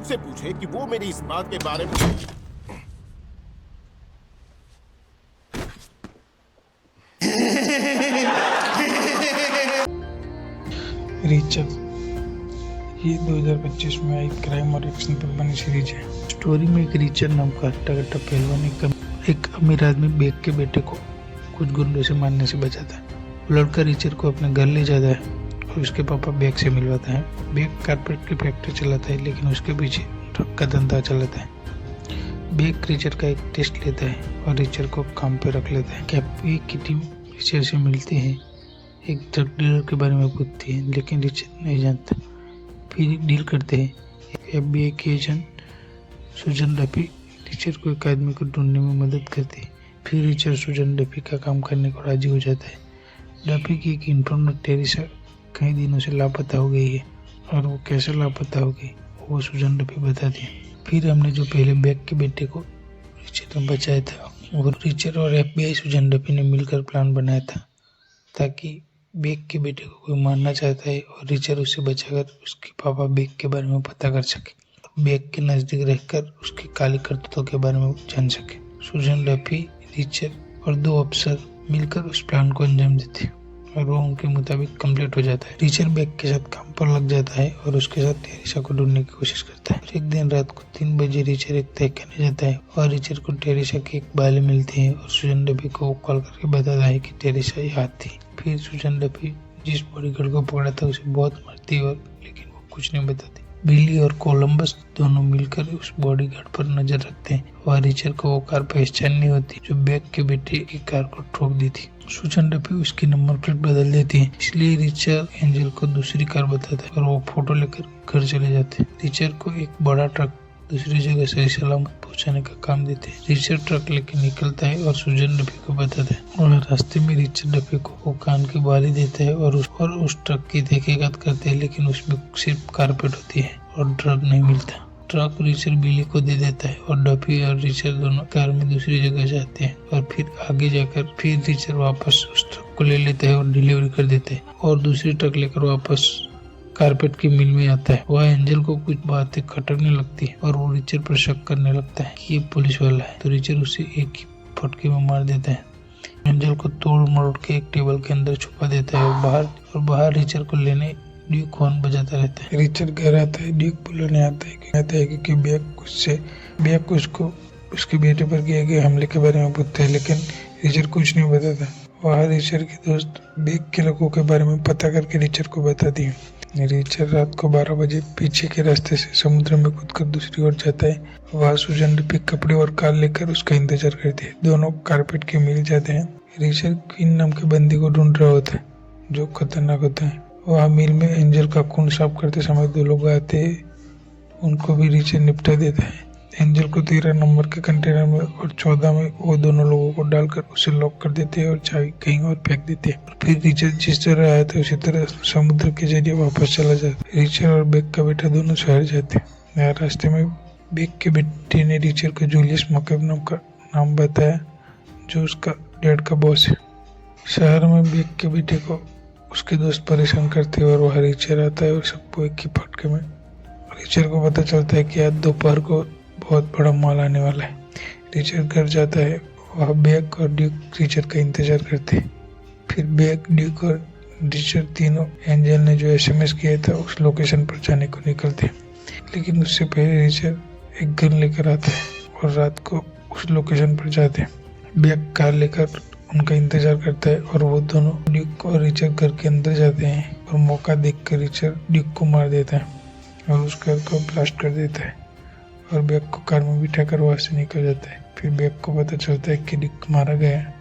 उनसे पूछे कि वो मेरी इस बात के बारे में। रीचर ये 2025 में आई क्राइम और एक्शन पर बनी सीरीज है। स्टोरी में एक रीचर नाम का हट्टा-कट्टा पहलवान एक अमीर आदमी बेग के बेटे को कुछ गुंडों से मारने से बचाता है। वो लड़का रीचर को अपने घर ले जाता है और उसके पापा बेग से मिलवाता है। बेग कारपेट की फैक्ट्री चलाता है, लेकिन उसके पीछे ट्रक का धंधा चलाता है। बेग रीचर का एक टेस्ट लेता है और रीचर को काम पे रख लेता है। बेग की टीम रीचर से मिलती है, एक ड्रग डीलर के बारे में पूछती है, लेकिन रीचर नहीं जानता। फिर डील करते हैं। FBI के एजेंट सुजन डफी रीचर को एक आदमी को ढूंढने में मदद करती है। फिर रीचर सुजन डफी का काम करने को राजी हो जाता है। डफी की एक इन्फॉर्मर टेरिसा कई दिनों से लापता हो गई है और वो कैसे लापता हो गई वो सुजन डफी बताती है। फिर हमने जो पहले बेग के बेटे को रीचर ने बचाया था, वो रीचर और FBI सुजन डफी ने मिलकर प्लान बनाया था, ताकि बेग के बेटे को कोई मारना चाहता है और रीचर उसे बचाकर उसके पापा बेग के बारे में पता कर सके, बेग के नजदीक रहकर उसकी काली करतूतों के बारे में जान सके। सुजन डफी, रीचर और 2 अफसर मिलकर उस प्लान को अंजाम देते और वो उनके मुताबिक कंप्लीट हो जाता है। रीचर बेग के साथ काम पर लग जाता है और उसके साथ टेरिसा को ढूंढने की कोशिश करता है। एक दिन रात को 3 बजे रीचर एक तय करने जाता है और रीचर को टेरिसा की एक बाली मिलती है और सुजन डफी को कॉल करके बताता है कि टेरिसा यहाँ थी। फिर सुजन डफी जिस बॉडीगार्ड को पकड़ा था उसे बहुत मारती है लेकिन वो कुछ नहीं बताती। बिली और कोलंबस दोनों मिलकर उस बॉडीगार्ड पर नजर रखते हैं और रीचर को वो कार पहचान नहीं होती जो बेग के बेटे की कार को ठोक दी थी। सुजन डफी उसकी नंबर प्लेट बदल देती है, इसलिए रीचर एंजल को दूसरी कार बताता है और वो फोटो लेकर घर चले जाते हैं। रीचर को एक बड़ा ट्रक दूसरी जगह सही सलामत पहुंचाने का काम देते हैं। रीचर ट्रक लेके निकलता है और सुजन डफी को बताता है और रास्ते में रीचर डफी को वो कान की बाली देता है और उस ट्रक की तहकीकात करते हैं, लेकिन उसमें सिर्फ कारपेट होती है और ड्रग नहीं मिलता। ट्रक रीचर बिली को दे देता है और डफी और रीचर दोनों कार में दूसरी जगह जाते हैं और फिर आगे जाकर फिर रीचर वापस उस ट्रक को ले लेता है और डिलीवरी कर देता है और दूसरी ट्रक लेकर वापस कारपेट की मिल में आता है। वह एंजल को कुछ बातें खटकने लगती है और वो रीचर पर शक करने लगता है कि ये पुलिस वाला है, तो रीचर उसे एक ही फटके में मार देता है। एंजल को तोड़ मरोड़ के एक टेबल के अंदर छुपा देता है और बाहर रीचर को लेने ड्यूक हॉर्न बजाता रहता है। रीचर घर आता है, ड्यूक बुलाने आता है कि बेग उसको उसके बेटे पर किए गए हमले के बारे में पूछता है, लेकिन रीचर कुछ नहीं बताता। वहाँ रीचर के दोस्त बेग के लोगों के बारे में पता करके रीचर को बताती है। रीचर रात को 12 बजे पीछे के रास्ते से समुद्र में कूदकर दूसरी ओर जाता है। वहाँ सुजन डफी कपड़े और कार लेकर उसका इंतजार करती है। दोनों कारपेट के मिल जाते हैं। रीचर क्वीन नाम के बंदी को ढूंढ रहा होता है जो खतरनाक होता है। वहाँ मिल में एंजल का खून साफ करते समय 2 लोग आते हैं, उनको भी रीचर निपटा देता है। एंजल को 13 नंबर के कंटेनर में और 14 में वो दोनों लोगों को डालकर उसे लॉक कर देते हैं और चाबी कहीं और फेंक देते हैं। फिर रीचर जिस तरह आया था उसी तरह समुद्र के जरिए वापस चला जाता है। रीचर और बेग का बेटा दोनों शहर जाते हैं। रास्ते में बेग के बेटे ने रीचर को जूलियस मकैब नाम बताया, जो उसका डैड का बॉस है। शहर में बेग के बेटे को उसके दोस्त परेशान करते हैं और वह रीचर आता है और सबको एक ही फटके में। रीचर को पता चलता है कि आज दोपहर को बहुत बड़ा माल आने वाला है। रीचर घर जाता है, वह बेग और ड्यूक रीचर का इंतजार करते हैं। फिर बेग, ड्यूक और रीचर तीनों एंजल ने जो SMS किया था उस लोकेशन पर जाने को निकलते हैं, लेकिन उससे पहले रीचर एक गन लेकर आता है और रात को उस लोकेशन पर जाते हैं। बेग कार लेकर उनका इंतजार करता है और वो दोनों ड्यूक और रीचर घर के अंदर जाते हैं और मौका देखकर रीचर ड्यूक को मार देता है और उस घर को ब्लास्ट कर देता है और बेग को कार में बिठाकर वहां से निकल जाता है। फिर बेग को पता चलता है कि ड्यूक मारा गया है